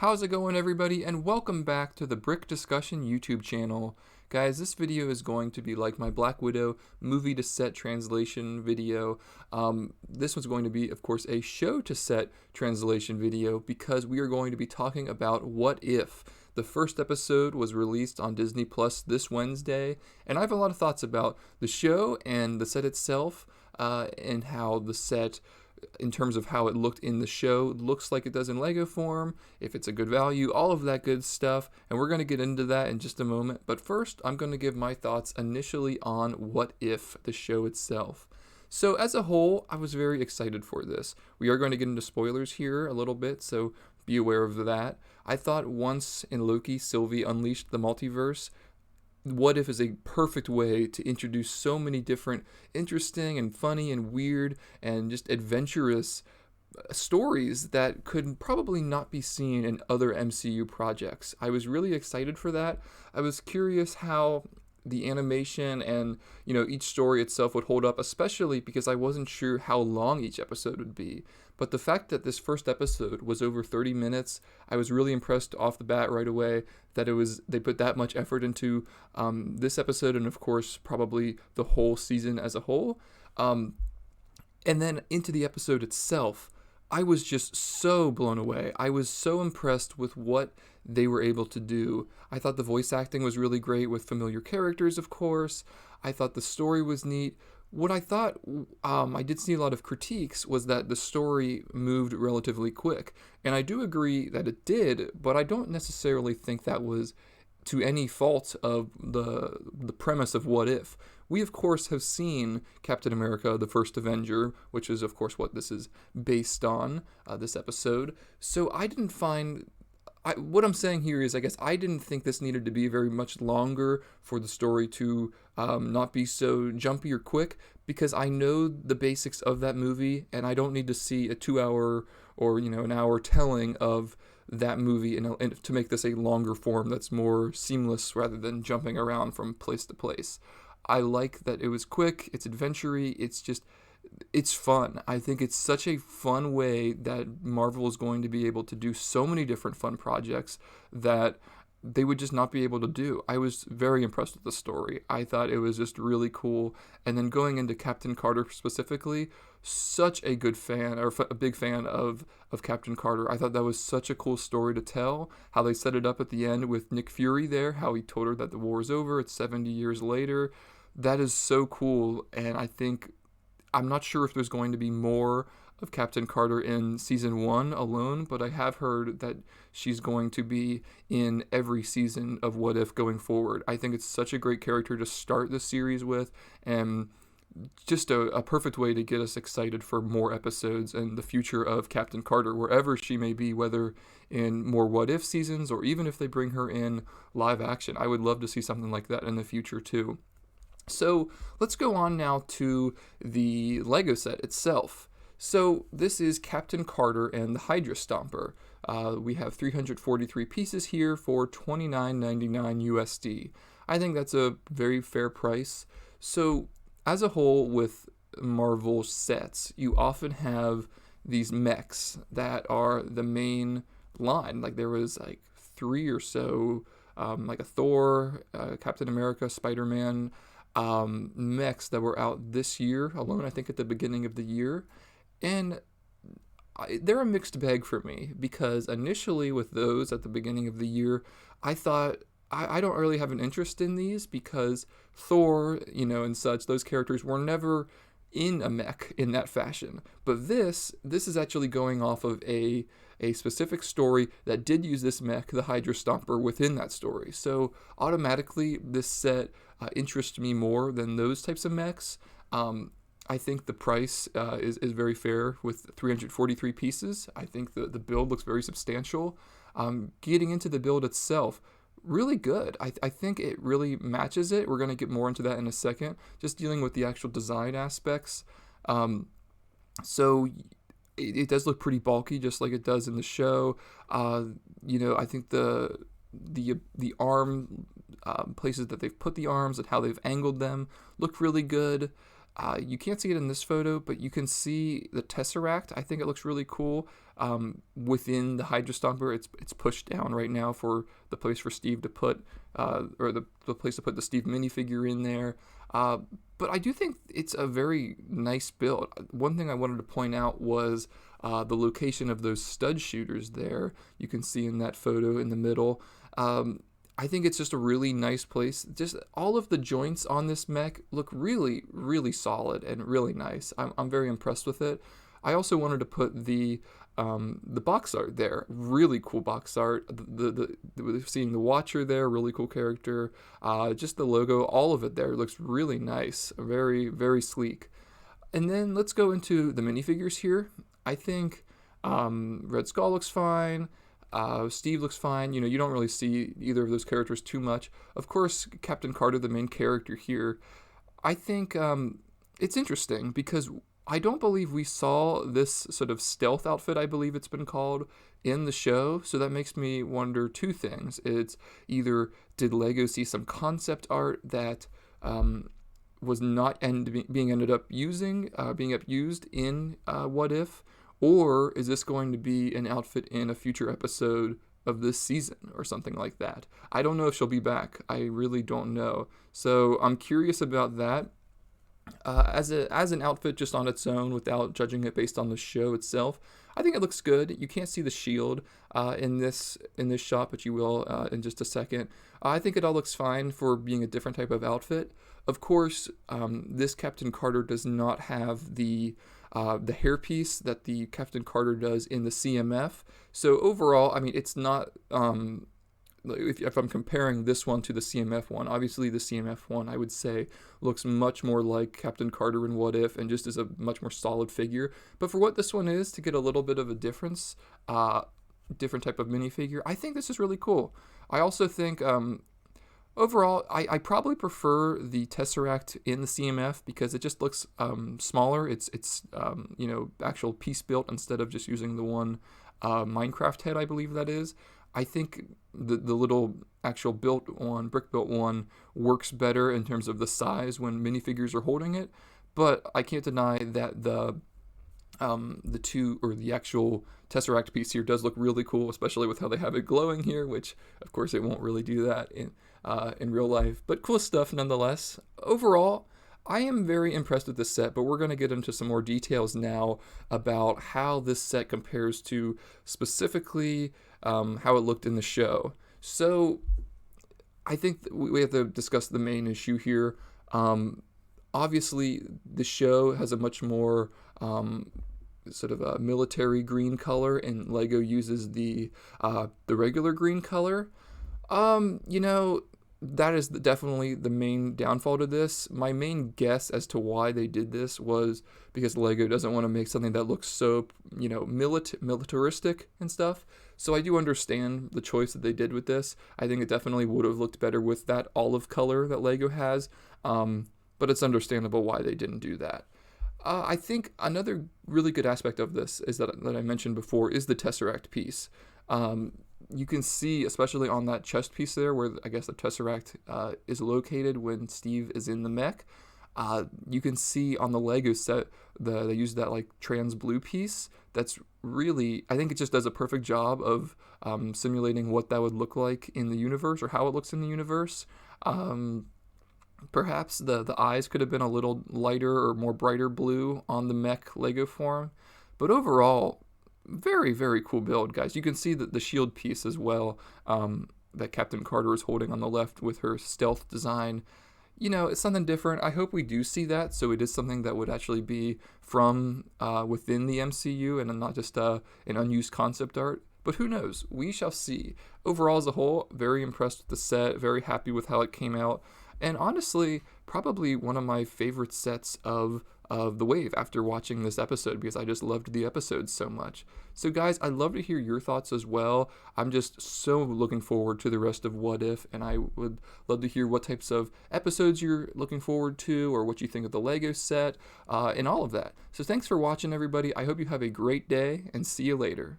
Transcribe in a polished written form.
How's it going, everybody, and welcome back to the Brick Discussion YouTube channel. Guys, this video is going to be like my Black Widow movie to set translation video. This was going to be, of course, a show to set translation video because we are going to be talking about What If. The first episode was released on Disney Plus this Wednesday, and I have a lot of thoughts about the show and the set itself, and how the set, in terms of how it looked in the show, looks like it does in Lego form, if it's a good value, all of that good stuff, and we're going to get into that in just a moment. But first, I'm going to give my thoughts initially on What If, the show itself. So as a whole, I was very excited for this. We are going to get into spoilers here a little bit, so be aware of that. I thought once in Loki, Sylvie unleashed the multiverse. What If is a perfect way to introduce so many different interesting and funny and weird and just adventurous stories that could probably not be seen in other MCU projects. I was really excited for that. I was curious how the animation and, each story itself would hold up, especially because I wasn't sure how long each episode would be. But the fact that this first episode was over 30 minutes, I was really impressed off the bat right away that they put that much effort into this episode, and of course probably the whole season as a whole. And then into the episode itself, I was just so blown away. I was so impressed with what they were able to do. I thought the voice acting was really great with familiar characters, of course. I thought the story was neat. What I thought, I did see a lot of critiques, was that the story moved relatively quick. And I do agree that it did, but I don't necessarily think that was to any fault of the premise of What If. We, of course, have seen Captain America, the First Avenger, which is, of course, what this is based on, this episode. So I didn't find... what I'm saying here is, I guess, I didn't think this needed to be very much longer for the story to not be so jumpy or quick, because I know the basics of that movie, and I don't need to see a 2-hour or, an hour telling of that movie and to make this a longer form that's more seamless rather than jumping around from place to place. I like that it was quick, it's adventure-y, it's fun. I think it's such a fun way that Marvel is going to be able to do so many different fun projects that they would just not be able to do. I was very impressed with the story. I thought it was just really cool. And then going into Captain Carter specifically, such a good fan, or a big fan of Captain Carter. I thought that was such a cool story to tell, how they set it up at the end with Nick Fury there, how he told her that the war is over, it's 70 years later. That is so cool, and I'm not sure if there's going to be more of Captain Carter in season 1 alone, but I have heard that she's going to be in every season of What If going forward. I think it's such a great character to start the series with, and just a perfect way to get us excited for more episodes and the future of Captain Carter, wherever she may be, whether in more What If seasons or even if they bring her in live action. I would love to see something like that in the future too. So let's go on now to the Lego set itself. So this is Captain Carter and the Hydra Stomper. We have 343 pieces here for $29.99 USD. I think that's a very fair price. So as a whole with Marvel sets, you often have these mechs that are the main line. Like there was like 3 or so, like a Thor, Captain America, Spider-Man, mechs that were out this year alone, I think at the beginning of the year. And they're a mixed bag for me, because initially with those at the beginning of the year, I thought I don't really have an interest in these, because Thor, and such, those characters were never in a mech in that fashion. But this is actually going off of a specific story that did use this mech, the Hydra Stomper, within that story. So automatically this set interests me more than those types of mechs. I think the price is very fair with 343 pieces. I think the build looks very substantial. Getting into the build itself, really good. I think it really matches it. We're going to get more into that in a second. Just dealing with the actual design aspects. So it does look pretty bulky, just like it does in the show. I think the arm places that they've put the arms and how they've angled them look really good. You can't see it in this photo, but you can see the Tesseract. I think it looks really cool. Within the Hydra Stomper, it's pushed down right now for the place for Steve to put, or the place to put the Steve minifigure in there. But I do think it's a very nice build. One thing I wanted to point out was the location of those stud shooters there. You can see in that photo in the middle. I think it's just a really nice place. Just all of the joints on this mech look really, really solid and really nice. I'm very impressed with it. I also wanted to put the box art there. Really cool box art. Seeing the Watcher there, really cool character. Just the logo, all of it there looks really nice. Very, very sleek. And then let's go into the minifigures here. I think Red Skull looks fine. Steve looks fine. You know, you don't really see either of those characters too much. Of course, Captain Carter, the main character here, I think it's interesting because I don't believe we saw this sort of stealth outfit, I believe it's been called, in the show. So that makes me wonder two things. It's either did Lego see some concept art that was not being used in What If? Or is this going to be an outfit in a future episode of this season or something like that? I don't know if she'll be back. I really don't know. So I'm curious about that. As an outfit just on its own, without judging it based on the show itself, I think it looks good. You can't see the shield in this shot, but you will in just a second. I think it all looks fine for being a different type of outfit. Of course, this Captain Carter does not have the hairpiece that the Captain Carter does in the CMF. So overall, I mean, it's not, if I'm comparing this one to the CMF one, obviously the CMF one, I would say, looks much more like Captain Carter in What If and just is a much more solid figure. But for what this one is, to get a little bit of a difference, different type of minifigure, I think this is really cool. I also think, overall, I probably prefer the Tesseract in the CMF because it just looks smaller. It's you know, actual piece built instead of just using the one Minecraft head, I believe that is. I think the little actual built one, brick built one, works better in terms of the size when minifigures are holding it. But I can't deny that the actual Tesseract piece here does look really cool, especially with how they have it glowing here, which of course it won't really do that in real life, but cool stuff nonetheless. Overall, I am very impressed with this set, but we're going to get into some more details now about how this set compares to specifically how it looked in the show. So I think we have to discuss the main issue here. Obviously, the show has a much more sort of a military green color, and Lego uses the regular green color. You know, that is definitely the main downfall to this. My main guess as to why they did this was because Lego doesn't want to make something that looks so, you know, militaristic and stuff. So I do understand the choice that they did with this. I think it definitely would have looked better with that olive color that Lego has, but it's understandable why they didn't do that. I think another really good aspect of this is that I mentioned before is the Tesseract piece. You can see, especially on that chest piece there, where I guess the Tesseract is located when Steve is in the mech. You can see on the Lego set they use that like trans blue piece. That's really, I think it just does a perfect job of simulating what that would look like in the universe, or how it looks in the universe. Perhaps the eyes could have been a little lighter or more brighter blue on the mech Lego form, but overall, very, very cool build, guys. You can see the shield piece as well, that Captain Carter is holding on the left with her stealth design. You know, it's something different. I hope we do see that, so it is something that would actually be from within the MCU and not just an unused concept art. But who knows? We shall see. Overall, as a whole, very impressed with the set, very happy with how it came out, and honestly, probably one of my favorite sets of the wave after watching this episode, because I just loved the episode so much. So guys, I'd love to hear your thoughts as well. I'm just so looking forward to the rest of What If, and I would love to hear what types of episodes you're looking forward to, or what you think of the Lego set, and all of that. So thanks for watching, everybody. I hope you have a great day, and see you later.